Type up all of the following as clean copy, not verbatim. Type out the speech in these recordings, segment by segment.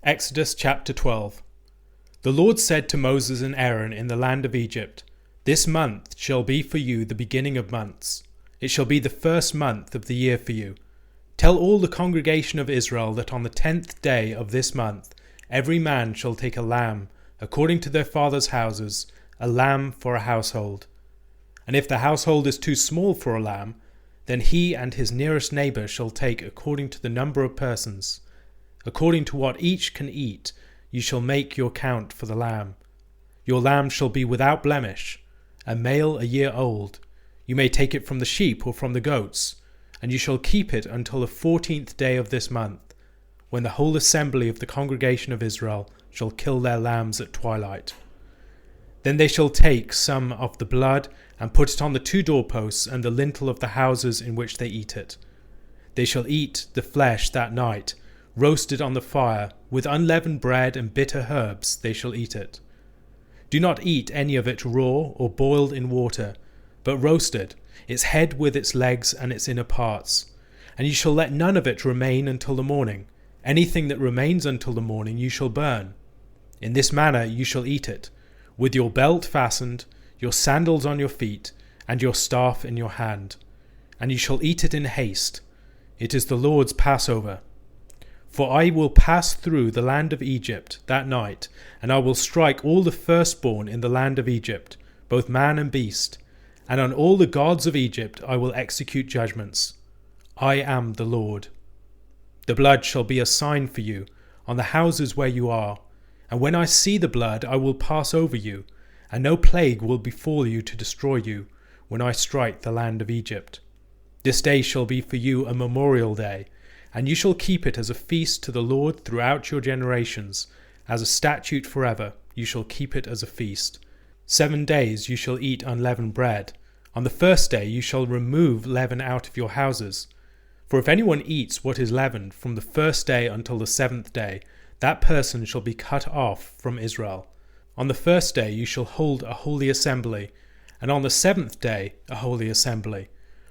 Exodus chapter 12. The Lord said to Moses and Aaron in the land of Egypt, "This month shall be for you the beginning of months. It shall be the first month of the year for you. Tell all the congregation of Israel that on the 10th day of this month every man shall take a lamb, according to their fathers' houses, a lamb for a household. And if the household is too small for a lamb, then he and his nearest neighbour shall take according to the number of persons. According to what each can eat, you shall make your count for the lamb. Your lamb shall be without blemish, a male a year old. You may take it from the sheep or from the goats, and you shall keep it until the 14th day of this month, when the whole assembly of the congregation of Israel shall kill their lambs at twilight. Then they shall take some of the blood and put it on the 2 doorposts and the lintel of the houses in which they eat it. They shall eat the flesh that night, roasted on the fire, with unleavened bread and bitter herbs they shall eat it. Do not eat any of it raw or boiled in water, but roasted, its head with its legs and its inner parts. And you shall let none of it remain until the morning. Anything that remains until the morning you shall burn. In this manner you shall eat it, with your belt fastened, your sandals on your feet, and your staff in your hand. And you shall eat it in haste. It is the Lord's Passover. For I will pass through the land of Egypt that night, and I will strike all the firstborn in the land of Egypt, both man and beast, and on all the gods of Egypt I will execute judgments. I am the Lord. The blood shall be a sign for you on the houses where you are, and when I see the blood I will pass over you, and no plague will befall you to destroy you when I strike the land of Egypt. This day shall be for you a memorial day, and you shall keep it as a feast to the Lord throughout your generations. As a statute forever, you shall keep it as a feast. 7 days you shall eat unleavened bread. On the first day you shall remove leaven out of your houses. For if anyone eats what is leavened from the first day until the 7th day, that person shall be cut off from Israel. On the first day you shall hold a holy assembly, and on the 7th day a holy assembly.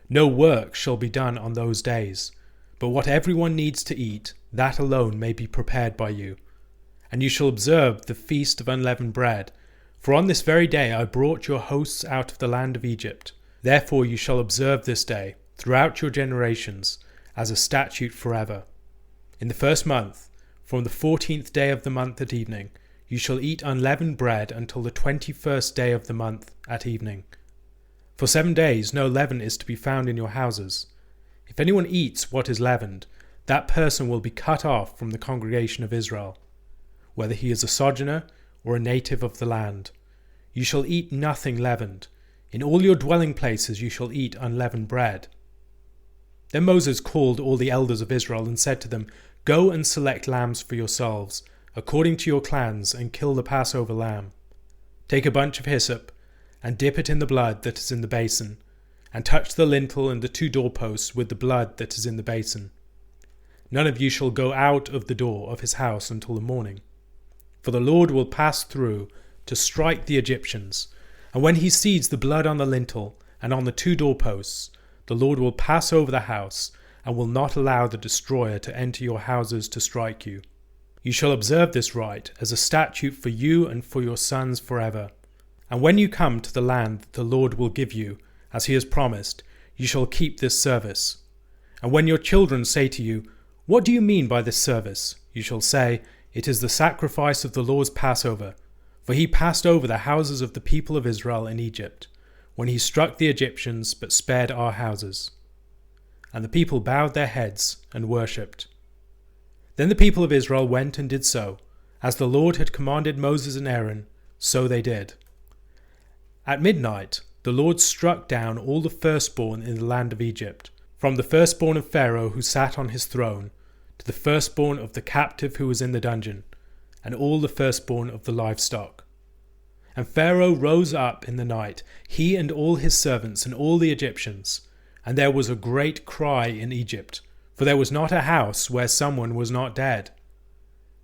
No work shall be done on those days. But what everyone needs to eat, that alone may be prepared by you. And you shall observe the feast of unleavened bread. For on this very day I brought your hosts out of the land of Egypt. Therefore you shall observe this day throughout your generations as a statute forever. In the first month, from the 14th day of the month at evening, you shall eat unleavened bread until the 21st day of the month at evening. For 7 days no leaven is to be found in your houses. If anyone eats what is leavened, that person will be cut off from the congregation of Israel, whether he is a sojourner or a native of the land. You shall eat nothing leavened. In all your dwelling places you shall eat unleavened bread. Then Moses called all the elders of Israel and said to them, "Go and select lambs for yourselves, according to your clans, and kill the Passover lamb. Take a bunch of hyssop, and dip it in the blood that is in the basin, and touch the lintel and the 2 doorposts with the blood that is in the basin. None of you shall go out of the door of his house until the morning. For the Lord will pass through to strike the Egyptians, and when he sees the blood on the lintel and on the 2 doorposts, the Lord will pass over the house, and will not allow the destroyer to enter your houses to strike you. You shall observe this rite as a statute for you and for your sons forever. And when you come to the land that the Lord will give you, as he has promised, you shall keep this service. And when your children say to you, 'What do you mean by this service?' you shall say, 'It is the sacrifice of the Lord's Passover, for he passed over the houses of the people of Israel in Egypt, when he struck the Egyptians but spared our houses.' And the people bowed their heads and worshipped. Then the people of Israel went and did so, as the Lord had commanded Moses and Aaron, so they did. At midnight the Lord struck down all the firstborn in the land of Egypt, from the firstborn of Pharaoh who sat on his throne, to the firstborn of the captive who was in the dungeon, and all the firstborn of the livestock. And Pharaoh rose up in the night, he and all his servants and all the Egyptians, and there was a great cry in Egypt, for there was not a house where someone was not dead.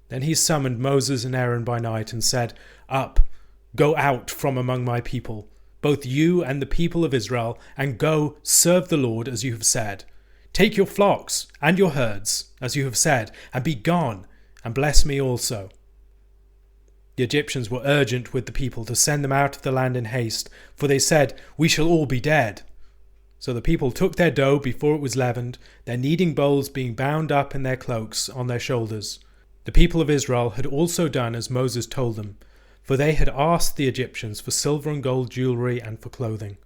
Then he summoned Moses and Aaron by night and said, 'Up, go out from among my people, both you and the people of Israel, and go serve the Lord as you have said. Take your flocks and your herds, as you have said, and be gone, and bless me also." The Egyptians were urgent with the people to send them out of the land in haste, for they said, "We shall all be dead." So the people took their dough before it was leavened, their kneading bowls being bound up in their cloaks on their shoulders. The people of Israel had also done as Moses told them, for they had asked the Egyptians for silver and gold jewelry and for clothing.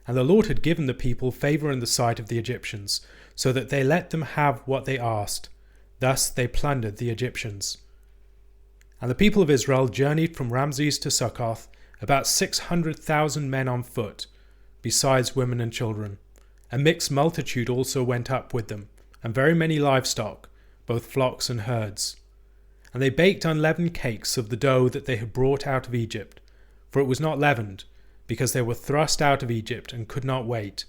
And the Lord had given the people favour in the sight of the Egyptians, so that they let them have what they asked. Thus they plundered the Egyptians. And the people of Israel journeyed from Ramses to Succoth, about 600,000 men on foot, besides women and children. A mixed multitude also went up with them, and very many livestock, both flocks and herds. And they baked unleavened cakes of the dough that they had brought out of Egypt, for it was not leavened, because they were thrust out of Egypt and could not wait,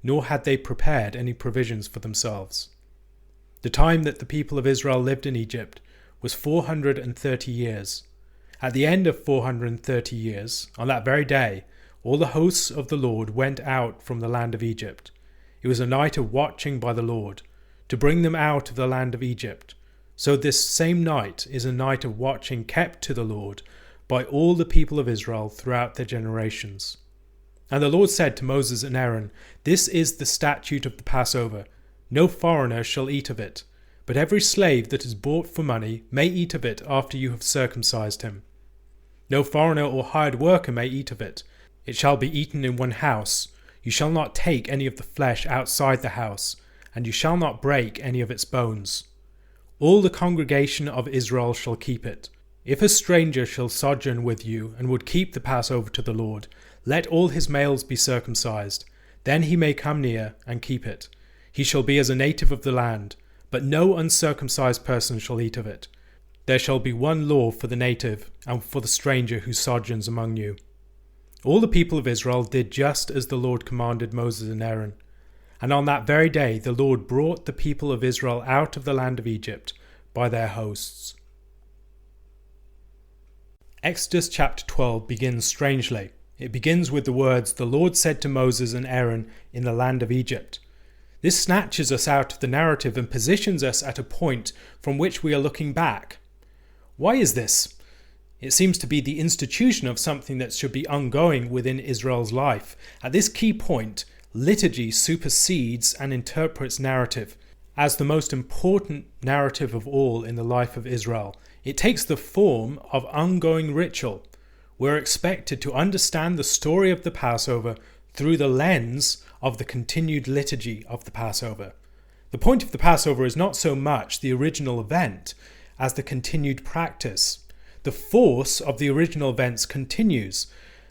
nor had they prepared any provisions for themselves. The time that the people of Israel lived in Egypt was 430 years. At the end of 430 years, on that very day, all the hosts of the Lord went out from the land of Egypt. It was a night of watching by the Lord, to bring them out of the land of Egypt. So this same night is a night of watching kept to the Lord by all the people of Israel throughout their generations. And the Lord said to Moses and Aaron, "This is the statute of the Passover. No foreigner shall eat of it, but every slave that is bought for money may eat of it after you have circumcised him. No foreigner or hired worker may eat of it. It shall be eaten in one house. You shall not take any of the flesh outside the house, and you shall not break any of its bones. All the congregation of Israel shall keep it. If a stranger shall sojourn with you and would keep the Passover to the Lord, let all his males be circumcised. Then he may come near and keep it. He shall be as a native of the land, but no uncircumcised person shall eat of it. There shall be one law for the native and for the stranger who sojourns among you." All the people of Israel did just as the Lord commanded Moses and Aaron. And on that very day the Lord brought the people of Israel out of the land of Egypt by their hosts. Exodus chapter 12 begins strangely. It begins with the words, "The Lord said to Moses and Aaron in the land of Egypt." This snatches us out of the narrative and positions us at a point from which we are looking back. Why is this? It seems to be the institution of something that should be ongoing within Israel's life. At this key point, liturgy supersedes and interprets narrative as the most important narrative of all in the life of Israel. It takes the form of ongoing ritual. We're expected to understand the story of the Passover through the lens of the continued liturgy of the Passover. The point of the Passover is not so much the original event as the continued practice. The force of the original events continues,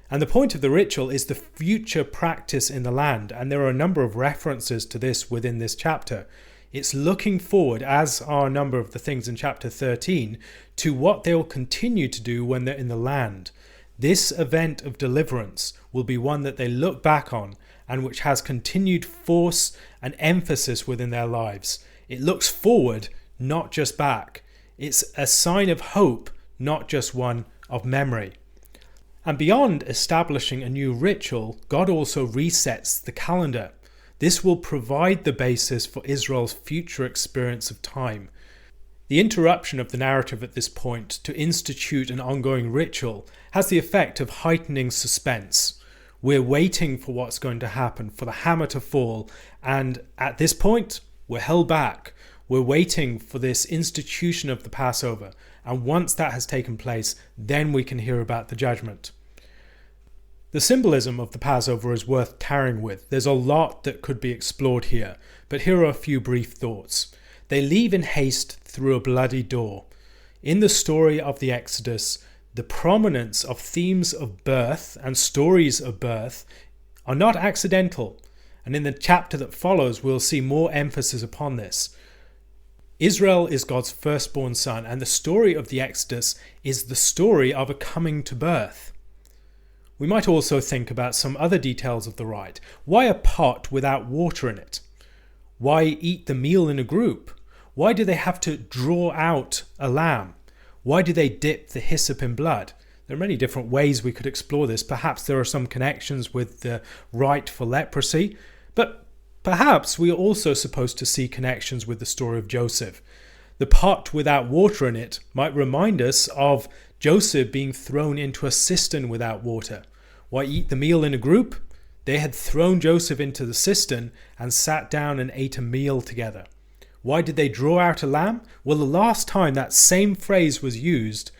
and the point of the ritual is the future practice in the land, and there are a number of references to this within this chapter. It's looking forward, as are a number of the things in chapter 13, to what they will continue to do when they're in the land. This event of deliverance will be one that they look back on and which has continued force and emphasis within their lives. It looks forward, not just back. It's a sign of hope, not just one of memory. And beyond establishing a new ritual, God also resets the calendar. This will provide the basis for Israel's future experience of time. The interruption of the narrative at this point to institute an ongoing ritual has the effect of heightening suspense. We're waiting for what's going to happen, for the hammer to fall, and at this point, we're held back. We're waiting for this institution of the Passover, and once that has taken place, then we can hear about the judgment. The symbolism of the Passover is worth tarrying with. There's a lot that could be explored here, but here are a few brief thoughts. They leave in haste through a bloody door. In the story of the Exodus, the prominence of themes of birth and stories of birth are not accidental, and in the chapter that follows we'll see more emphasis upon this. Israel is God's firstborn son, and the story of the Exodus is the story of a coming to birth. We might also think about some other details of the rite. Why a pot without water in it? Why eat the meal in a group? Why do they have to draw out a lamb? Why do they dip the hyssop in blood? There are many different ways we could explore this. Perhaps there are some connections with the rite for leprosy, but perhaps we are also supposed to see connections with the story of Joseph. The pot without water in it might remind us of Joseph being thrown into a cistern without water. Why eat the meal in a group? They had thrown Joseph into the cistern and sat down and ate a meal together. Why did they draw out a lamb? Well, the last time that same phrase was used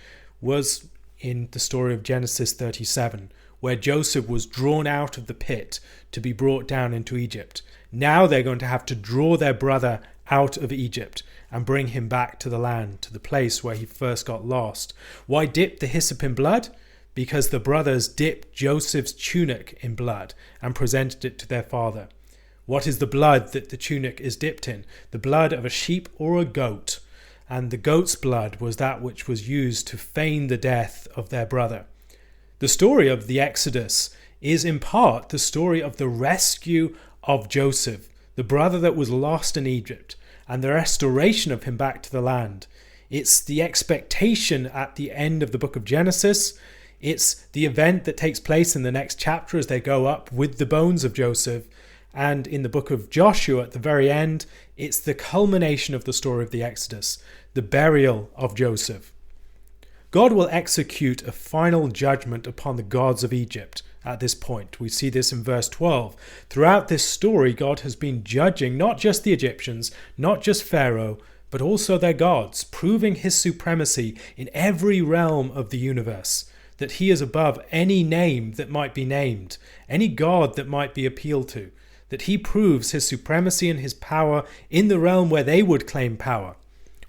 was in the story of Genesis 37, where Joseph was drawn out of the pit to be brought down into Egypt. Now they're going to have to draw their brother out of Egypt and bring him back to the land, to the place where he first got lost. Why dip the hyssop in blood? Because the brothers dipped Joseph's tunic in blood and presented it to their father. What is the blood that the tunic is dipped in? The blood of a sheep or a goat. And the goat's blood was that which was used to feign the death of their brother. The story of the Exodus is in part the story of the rescue of Joseph, the brother that was lost in Egypt, and the restoration of him back to the land. It's the expectation at the end of the book of Genesis. It's the event that takes place in the next chapter as they go up with the bones of Joseph. And in the book of Joshua at the very end, it's the culmination of the story of the Exodus, the burial of Joseph. God will execute a final judgment upon the gods of Egypt at this point. We see this in verse 12. Throughout this story, God has been judging not just the Egyptians, not just Pharaoh, but also their gods, proving his supremacy in every realm of the universe, that he is above any name that might be named, any god that might be appealed to, that he proves his supremacy and his power in the realm where they would claim power.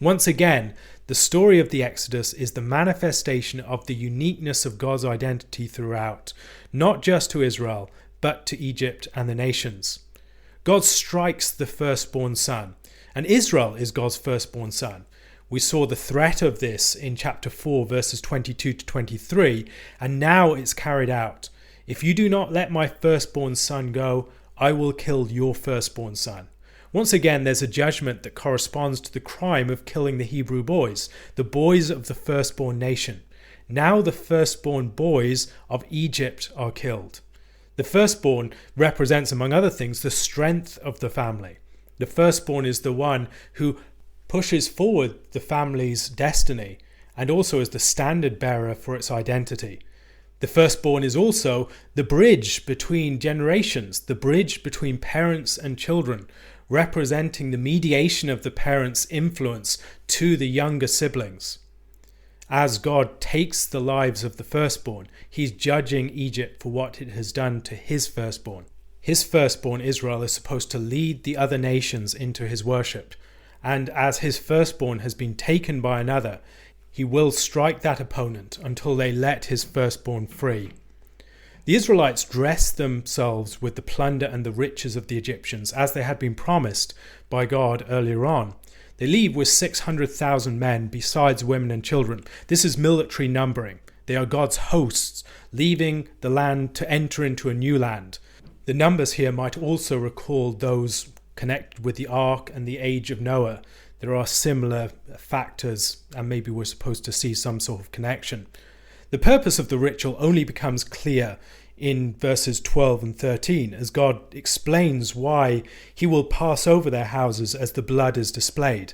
Once again, the story of the Exodus is the manifestation of the uniqueness of God's identity throughout, not just to Israel, but to Egypt and the nations. God strikes the firstborn son, and Israel is God's firstborn son. We saw the threat of this in chapter 4, verses 22 to 23, and now it's carried out. If you do not let my firstborn son go, I will kill your firstborn son. Once again, there's a judgment that corresponds to the crime of killing the Hebrew boys, the boys of the firstborn nation. Now the firstborn boys of Egypt are killed. The firstborn represents, among other things, the strength of the family. The firstborn is the one who pushes forward the family's destiny and also is the standard bearer for its identity. The firstborn is also the bridge between generations, the bridge between parents and children, representing the mediation of the parents' influence to the younger siblings. As God takes the lives of the firstborn, he's judging Egypt for what it has done to his firstborn. His firstborn, Israel, is supposed to lead the other nations into his worship. And as his firstborn has been taken by another, he will strike that opponent until they let his firstborn free. The Israelites dressed themselves with the plunder and the riches of the Egyptians, as they had been promised by God earlier on. They leave with 600,000 men, besides women and children. This is military numbering. They are God's hosts, leaving the land to enter into a new land. The numbers here might also recall those connected with the ark and the age of Noah. There are similar factors, and maybe we're supposed to see some sort of connection. The purpose of the ritual only becomes clear in verses 12 and 13 as God explains why he will pass over their houses as the blood is displayed.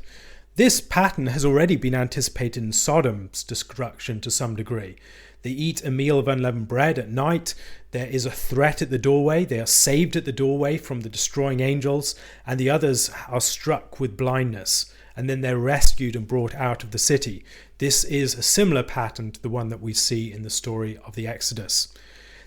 This pattern has already been anticipated in Sodom's destruction to some degree. They eat a meal of unleavened bread at night. There is a threat at the doorway. They are saved at the doorway from the destroying angels, and the others are struck with blindness, and then they're rescued and brought out of the city. This is a similar pattern to the one that we see in the story of the Exodus.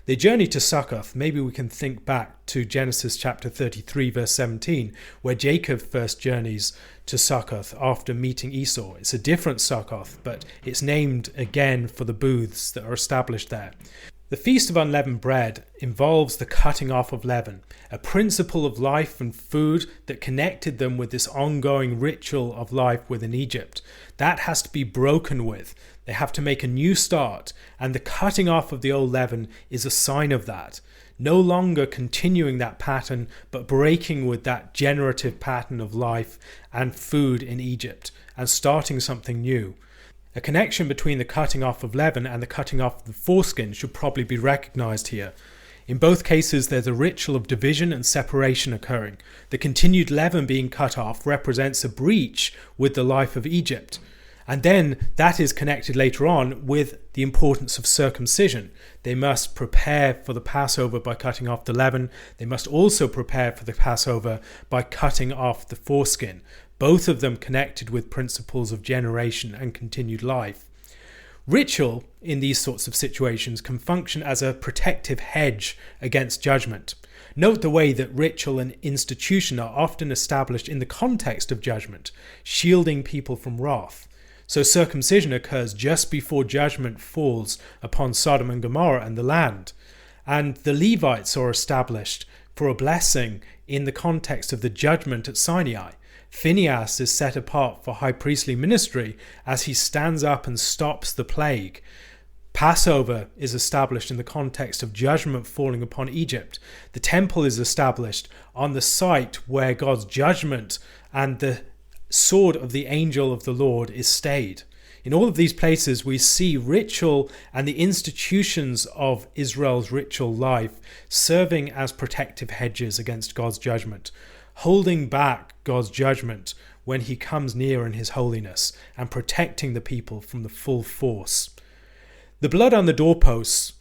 They journey to Sukkoth. Maybe we can think back to Genesis chapter 33, verse 17, where Jacob first journeys to Sukkoth after meeting Esau. It's a different Sukkoth, but it's named again for the booths that are established there. The Feast of Unleavened Bread involves the cutting off of leaven, a principle of life and food that connected them with this ongoing ritual of life within Egypt. That has to be broken with. They have to make a new start, and the cutting off of the old leaven is a sign of that. No longer continuing that pattern, but breaking with that generative pattern of life and food in Egypt, and starting something new. A connection between the cutting off of leaven and the cutting off of the foreskin should probably be recognized here. In both cases, there's a ritual of division and separation occurring. The continued leaven being cut off represents a breach with the life of Egypt. And then that is connected later on with the importance of circumcision. They must prepare for the Passover by cutting off the leaven. They must also prepare for the Passover by cutting off the foreskin. Both of them connected with principles of generation and continued life. Ritual in these sorts of situations can function as a protective hedge against judgment. Note the way that ritual and institution are often established in the context of judgment, shielding people from wrath. So circumcision occurs just before judgment falls upon Sodom and Gomorrah and the land. And the Levites are established for a blessing in the context of the judgment at Sinai. Phinehas is set apart for high priestly ministry as he stands up and stops the plague. Passover is established in the context of judgment falling upon Egypt. The temple is established on the site where God's judgment and the sword of the angel of the Lord is stayed. In all of these places we see ritual and the institutions of Israel's ritual life serving as protective hedges against God's judgment, holding back God's judgment when he comes near in his holiness and protecting the people from the full force. The blood on the doorposts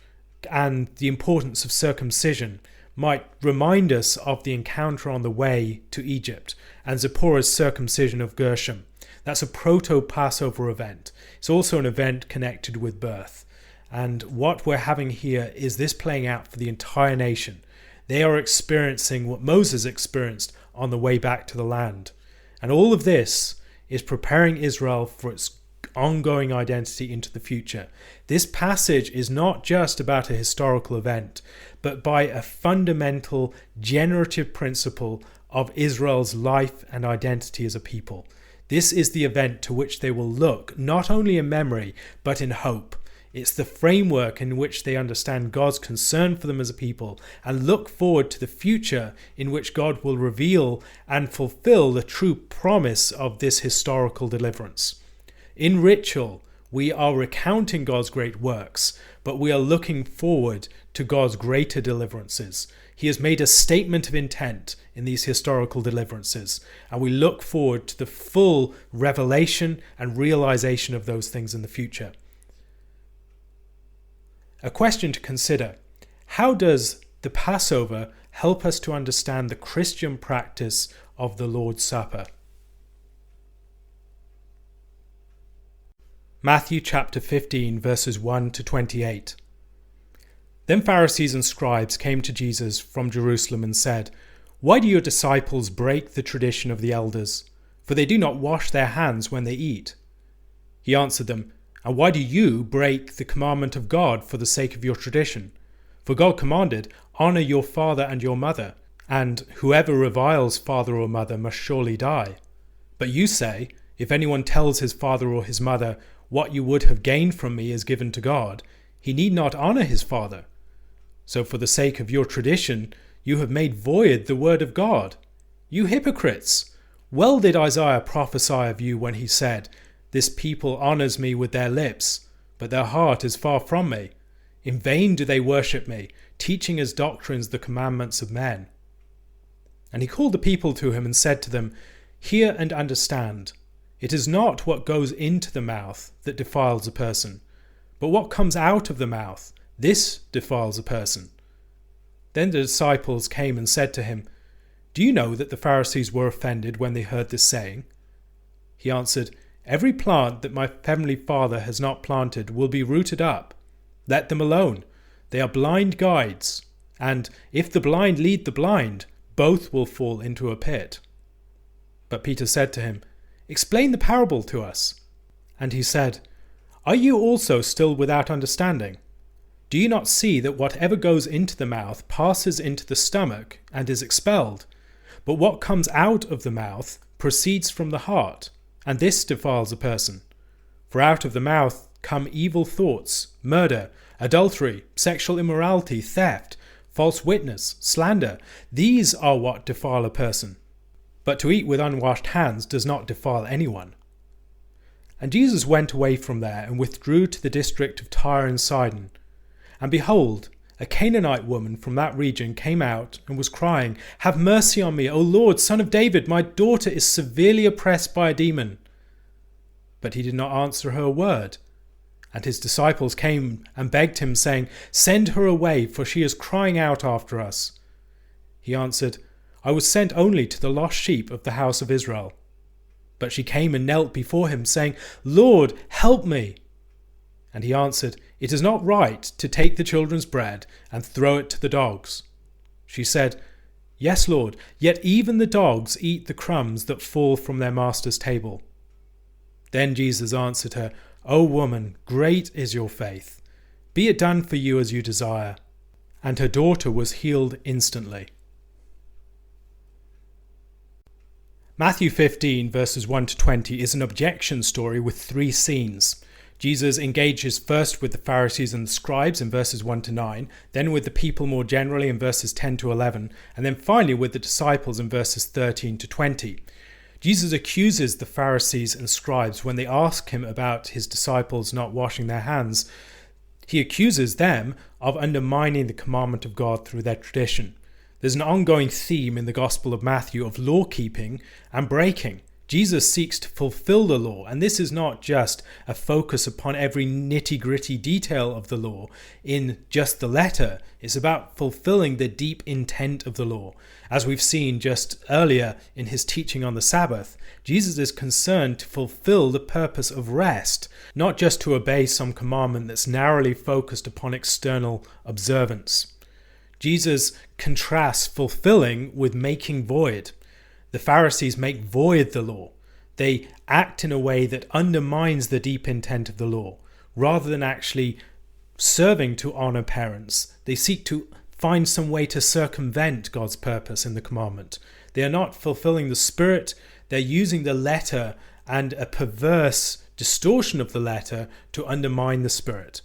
and the importance of circumcision might remind us of the encounter on the way to Egypt and Zipporah's circumcision of Gershom. That's a proto-Passover event. It's also an event connected with birth. And what we're having here is this playing out for the entire nation. They are experiencing what Moses experienced on the way back to the land. And all of this is preparing Israel for its ongoing identity into the future. This passage is not just about a historical event, but by a fundamental generative principle of Israel's life and identity as a people. This is the event to which they will look, not only in memory, but in hope. It's the framework in which they understand God's concern for them as a people and look forward to the future in which God will reveal and fulfill the true promise of this historical deliverance. In ritual, we are recounting God's great works, but we are looking forward to God's greater deliverances. He has made a statement of intent in these historical deliverances, and we look forward to the full revelation and realization of those things in the future. A question to consider: how does the Passover help us to understand the Christian practice of the Lord's Supper? Matthew chapter 15 verses 1 to 28. Then Pharisees and scribes came to Jesus from Jerusalem and said, "Why do your disciples break the tradition of the elders? For they do not wash their hands when they eat." He answered them, "And why do you break the commandment of God for the sake of your tradition? For God commanded, 'Honor your father and your mother,' and 'whoever reviles father or mother must surely die.' But you say, 'If anyone tells his father or his mother, what you would have gained from me is given to God,' he need not honor his father. So for the sake of your tradition, you have made void the word of God. You hypocrites! Well did Isaiah prophesy of you when he said, 'This people honors me with their lips, but their heart is far from me. In vain do they worship me, teaching as doctrines the commandments of men.' And he called the people to him and said to them, 'Hear and understand. It is not what goes into the mouth that defiles a person, but what comes out of the mouth, this defiles a person.' Then the disciples came and said to him, 'Do you know that the Pharisees were offended when they heard this saying?' He answered, 'Every plant that my heavenly Father has not planted will be rooted up. Let them alone. They are blind guides, and if the blind lead the blind, both will fall into a pit.' But Peter said to him, 'Explain the parable to us.' And he said, 'Are you also still without understanding? Do you not see that whatever goes into the mouth passes into the stomach and is expelled? But what comes out of the mouth proceeds from the heart, and this defiles a person. For out of the mouth come evil thoughts, murder, adultery, sexual immorality, theft, false witness, slander. These are what defile a person. But to eat with unwashed hands does not defile anyone.' And Jesus went away from there and withdrew to the district of Tyre and Sidon. And behold, A Canaanite woman from that region came out and was crying, "Have mercy on me, O Lord, Son of David, my daughter is severely oppressed by a demon." But he did not answer her a word. And his disciples came and begged him, saying, "Send her away, for she is crying out after us." He answered, "I was sent only to the lost sheep of the house of Israel." But she came and knelt before him, saying, "Lord, help me." And he answered, "It is not right to take the children's bread and throw it to the dogs." She said, "Yes, Lord, yet even the dogs eat the crumbs that fall from their master's table." Then Jesus answered her, "O woman, great is your faith. Be it done for you as you desire." And her daughter was healed instantly. Matthew 15 verses 1 to 20 is an objection story with 3 scenes. Jesus engages first with the Pharisees and the scribes in verses 1 to 9, then with the people more generally in verses 10 to 11, and then finally with the disciples in verses 13 to 20. Jesus accuses the Pharisees and scribes when they ask him about his disciples not washing their hands. He accuses them of undermining the commandment of God through their tradition. There's an ongoing theme in the Gospel of Matthew of law-keeping and breaking. Jesus seeks to fulfill the law, and this is not just a focus upon every nitty-gritty detail of the law in just the letter. It's about fulfilling the deep intent of the law. As we've seen just earlier in his teaching on the Sabbath, Jesus is concerned to fulfill the purpose of rest, not just to obey some commandment that's narrowly focused upon external observance. Jesus contrasts fulfilling with making void. The Pharisees make void the law. They act in a way that undermines the deep intent of the law. Rather than actually serving to honor parents, they seek to find some way to circumvent God's purpose in the commandment. They are not fulfilling the spirit. They're using the letter and a perverse distortion of the letter to undermine the spirit.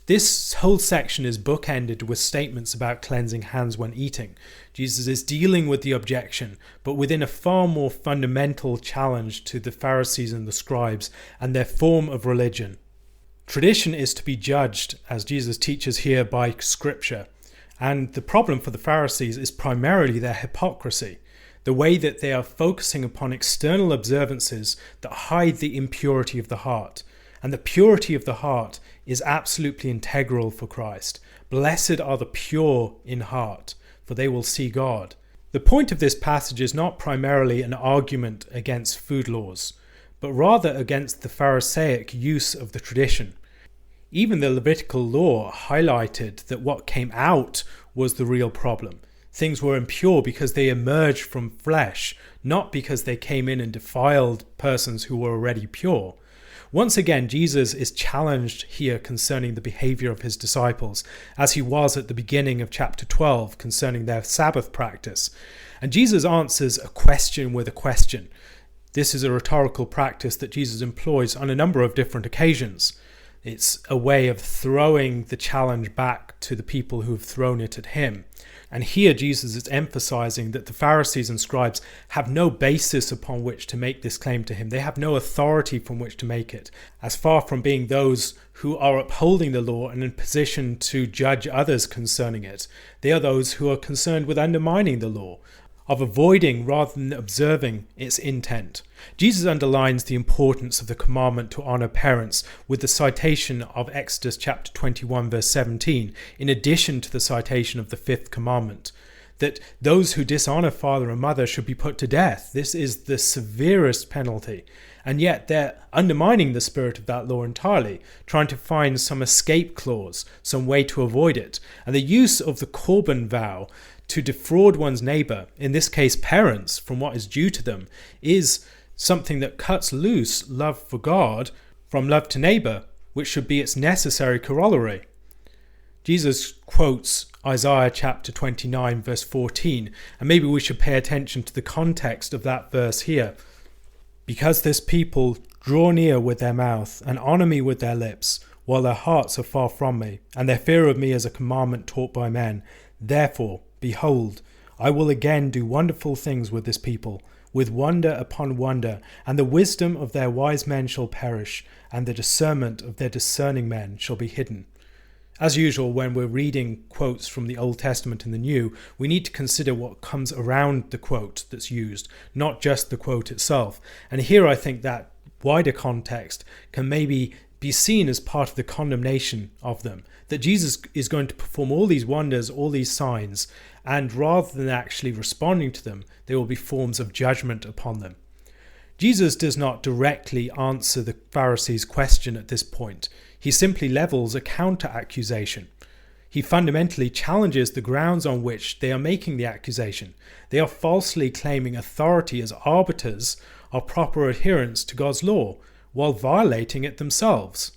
This whole section is bookended with statements about cleansing hands when eating. Jesus is dealing with the objection, but within a far more fundamental challenge to the Pharisees and the scribes and their form of religion. Tradition is to be judged, as Jesus teaches here, by Scripture. And the problem for the Pharisees is primarily their hypocrisy, the way that they are focusing upon external observances that hide the impurity of the heart. And the purity of the heart is absolutely integral for Christ. Blessed are the pure in heart, for they will see God. The point of this passage is not primarily an argument against food laws, but rather against the Pharisaic use of the tradition. Even the Levitical law highlighted that what came out was the real problem. Things were impure because they emerged from flesh, not because they came in and defiled persons who were already pure. Once again, Jesus is challenged here concerning the behavior of his disciples, as he was at the beginning of chapter 12 concerning their Sabbath practice. And Jesus answers a question with a question. This is a rhetorical practice that Jesus employs on a number of different occasions. It's a way of throwing the challenge back to the people who have thrown it at him. And here Jesus is emphasizing that the Pharisees and scribes have no basis upon which to make this claim to him. They have no authority from which to make it. As far from being those who are upholding the law and in position to judge others concerning it, they are those who are concerned with undermining the law, of avoiding rather than observing its intent. Jesus underlines the importance of the commandment to honor parents with the citation of Exodus chapter 21 verse 17, in addition to the citation of the 5th commandment, that those who dishonor father and mother should be put to death. This is the severest penalty. And yet they're undermining the spirit of that law entirely, trying to find some escape clause, some way to avoid it. And the use of the Corban vow to defraud one's neighbor, in this case parents, from what is due to them, is something that cuts loose love for God from love to neighbor, which should be its necessary corollary. Jesus quotes Isaiah chapter 29 verse 14, and maybe we should pay attention to the context of that verse here. Because this people draw near with their mouth and honor me with their lips, while their hearts are far from me, and their fear of me is a commandment taught by men. Therefore, behold, I will again do wonderful things with this people, with wonder upon wonder, and the wisdom of their wise men shall perish, and the discernment of their discerning men shall be hidden. As usual, when we're reading quotes from the Old Testament and the New, we need to consider what comes around the quote that's used, not just the quote itself. And here I think that wider context can maybe be seen as part of the condemnation of them, that Jesus is going to perform all these wonders, all these signs, and rather than actually responding to them, there will be forms of judgment upon them. Jesus does not directly answer the Pharisees' question at this point. He simply levels a counter-accusation. He fundamentally challenges the grounds on which they are making the accusation. They are falsely claiming authority as arbiters of proper adherence to God's law, while violating it themselves.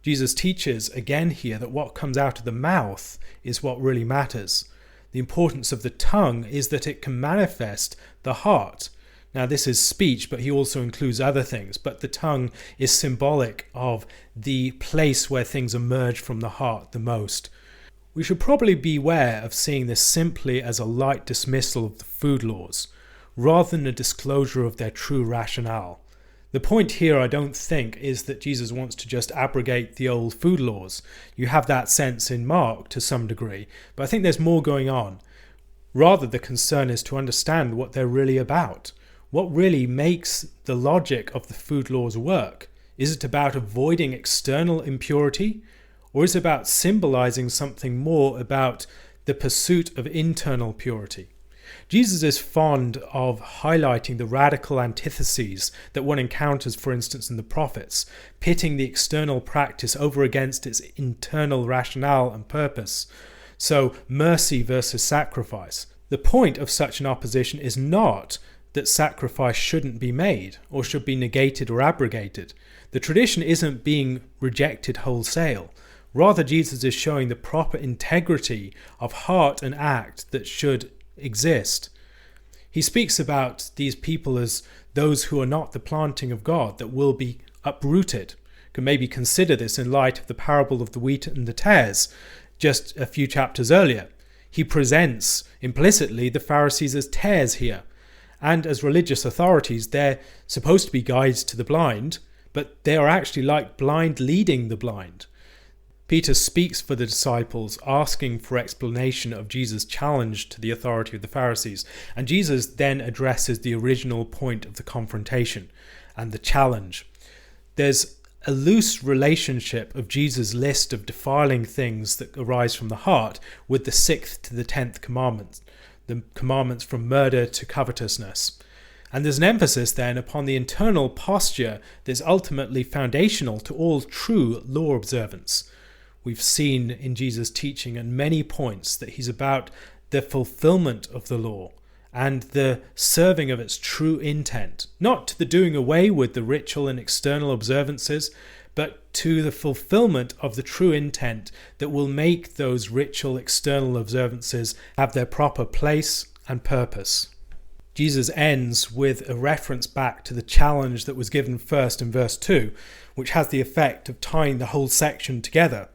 Jesus teaches again here that what comes out of the mouth is what really matters. The importance of the tongue is that it can manifest the heart. Now this is speech, but he also includes other things. But the tongue is symbolic of the place where things emerge from the heart the most. We should probably beware of seeing this simply as a light dismissal of the food laws, rather than a disclosure of their true rationale. The point here, I don't think, is that Jesus wants to just abrogate the old food laws. You have that sense in Mark to some degree, but I think there's more going on. Rather, the concern is to understand what they're really about. What really makes the logic of the food laws work? Is it about avoiding external impurity? Or is it about symbolizing something more about the pursuit of internal purity? Jesus is fond of highlighting the radical antitheses that one encounters, for instance, in the prophets, pitting the external practice over against its internal rationale and purpose. So, mercy versus sacrifice. The point of such an opposition is not that sacrifice shouldn't be made or should be negated or abrogated. The tradition isn't being rejected wholesale. Rather, Jesus is showing the proper integrity of heart and act that should exist. He speaks about these people as those who are not the planting of God, that will be uprooted. Can maybe consider this in light of the parable of the wheat and the tares just a few chapters earlier. He presents implicitly the Pharisees as tares here, and as religious authorities they're supposed to be guides to the blind, but they are actually like blind leading the blind. Peter speaks for the disciples, asking for explanation of Jesus' challenge to the authority of the Pharisees, and Jesus then addresses the original point of the confrontation and the challenge. There's a loose relationship of Jesus' list of defiling things that arise from the heart with the 6th to the 10th commandments, the commandments from murder to covetousness. And there's an emphasis then upon the internal posture that's ultimately foundational to all true law observance. We've seen in Jesus' teaching at many points that he's about the fulfillment of the law and the serving of its true intent, not to the doing away with the ritual and external observances, but to the fulfillment of the true intent that will make those ritual external observances have their proper place and purpose. Jesus ends with a reference back to the challenge that was given first in verse 2, which has the effect of tying the whole section together.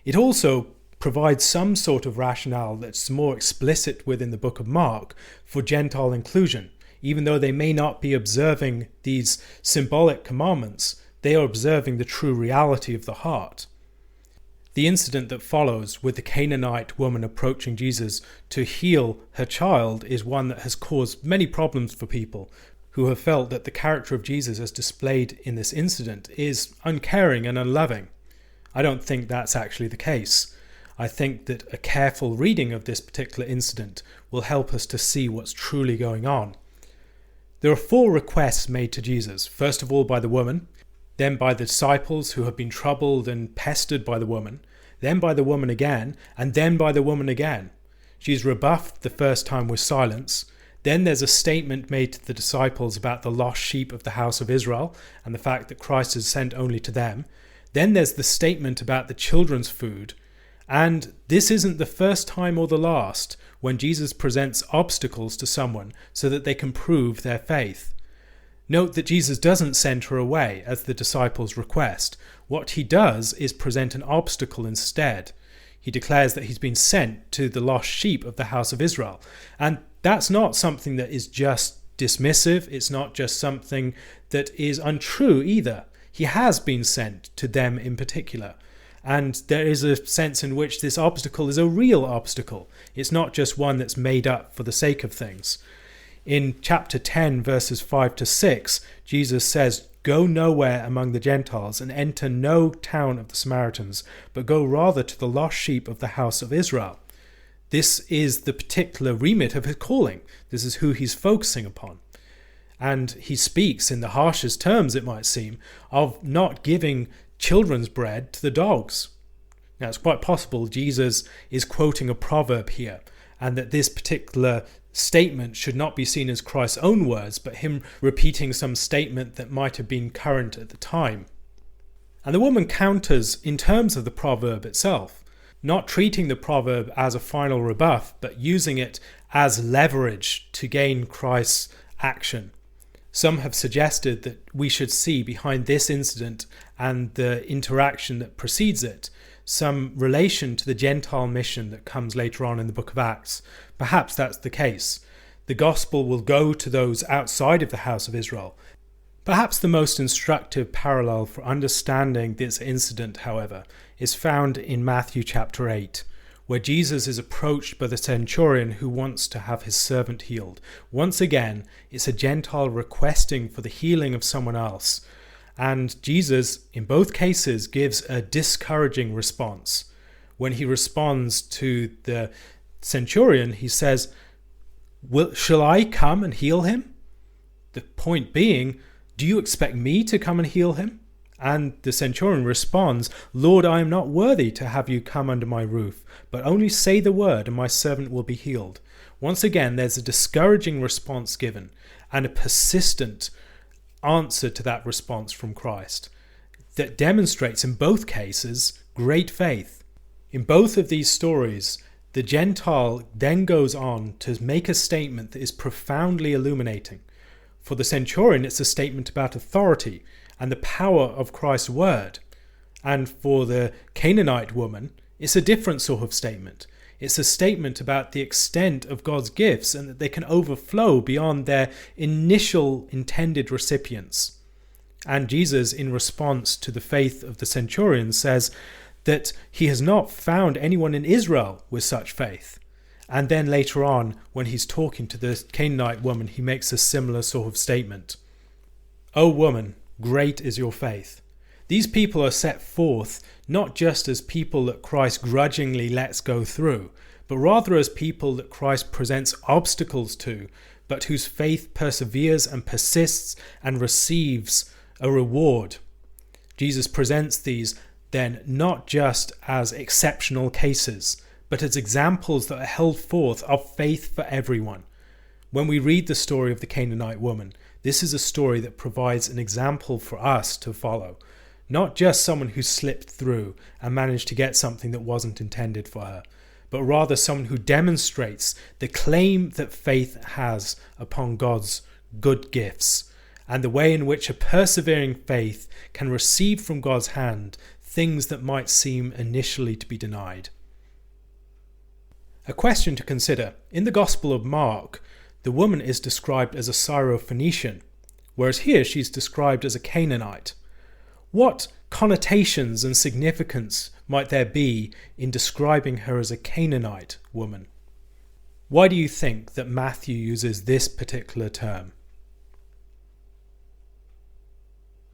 It also provides some sort of rationale that's more explicit within the book of Mark for Gentile inclusion. Even though they may not be observing these symbolic commandments, they are observing the true reality of the heart. The incident that follows with the Canaanite woman approaching Jesus to heal her child is one that has caused many problems for people who have felt that the character of Jesus as displayed in this incident is uncaring and unloving. I don't think that's actually the case. I think that a careful reading of this particular incident will help us to see what's truly going on. There are 4 requests made to Jesus, first of all by the woman, then by the disciples who have been troubled and pestered by the woman, then by the woman again, and then by the woman again. She's rebuffed the first time with silence. Then there's a statement made to the disciples about the lost sheep of the house of Israel and the fact that Christ is sent only to them. Then there's the statement about the children's food. And this isn't the first time or the last when Jesus presents obstacles to someone so that they can prove their faith. Note that Jesus doesn't send her away as the disciples request. What he does is present an obstacle instead. He declares that he's been sent to the lost sheep of the house of Israel. And that's not something that is just dismissive. It's not just something that is untrue either. He has been sent to them in particular. And there is a sense in which this obstacle is a real obstacle. It's not just one that's made up for the sake of things. In chapter 10, verses 5 to 6, Jesus says, "Go nowhere among the Gentiles and enter no town of the Samaritans, but go rather to the lost sheep of the house of Israel." This is the particular remit of his calling. This is who he's focusing upon. And he speaks in the harshest terms, it might seem, of not giving children's bread to the dogs. Now, it's quite possible Jesus is quoting a proverb here, and that this particular statement should not be seen as Christ's own words, but him repeating some statement that might have been current at the time. And the woman counters in terms of the proverb itself, not treating the proverb as a final rebuff, but using it as leverage to gain Christ's action. Some have suggested that we should see behind this incident and the interaction that precedes it some relation to the Gentile mission that comes later on in the book of Acts. Perhaps that's the case. The gospel will go to those outside of the house of Israel. Perhaps the most instructive parallel for understanding this incident, however, is found in Matthew chapter 8, where Jesus is approached by the centurion who wants to have his servant healed. Once again, it's a Gentile requesting for the healing of someone else. And Jesus, in both cases, gives a discouraging response. When he responds to the centurion, he says, "Shall I come and heal him?" The point being, do you expect me to come and heal him? And the centurion responds, "Lord, I am not worthy to have you come under my roof, but only say the word and my servant will be healed." Once again, there's a discouraging response given and a persistent answer to that response from Christ that demonstrates in both cases great faith. In both of these stories, the Gentile then goes on to make a statement that is profoundly illuminating. For the centurion, it's a statement about authority and the power of Christ's word. And for the Canaanite woman, it's a different sort of statement. It's a statement about the extent of God's gifts and that they can overflow beyond their initial intended recipients. And Jesus, in response to the faith of the centurion, says that he has not found anyone in Israel with such faith. And then later on, when he's talking to the Canaanite woman, he makes a similar sort of statement. "O woman, great is your faith." These people are set forth not just as people that Christ grudgingly lets go through, but rather as people that Christ presents obstacles to, but whose faith perseveres and persists and receives a reward. Jesus presents these then not just as exceptional cases, but as examples that are held forth of faith for everyone. When we read the story of the Canaanite woman, this is a story that provides an example for us to follow. Not just someone who slipped through and managed to get something that wasn't intended for her, but rather someone who demonstrates the claim that faith has upon God's good gifts and the way in which a persevering faith can receive from God's hand things that might seem initially to be denied. A question to consider. In the Gospel of Mark, the woman is described as a Syrophoenician, whereas here she's described as a Canaanite. What connotations and significance might there be in describing her as a Canaanite woman? Why do you think that Matthew uses this particular term?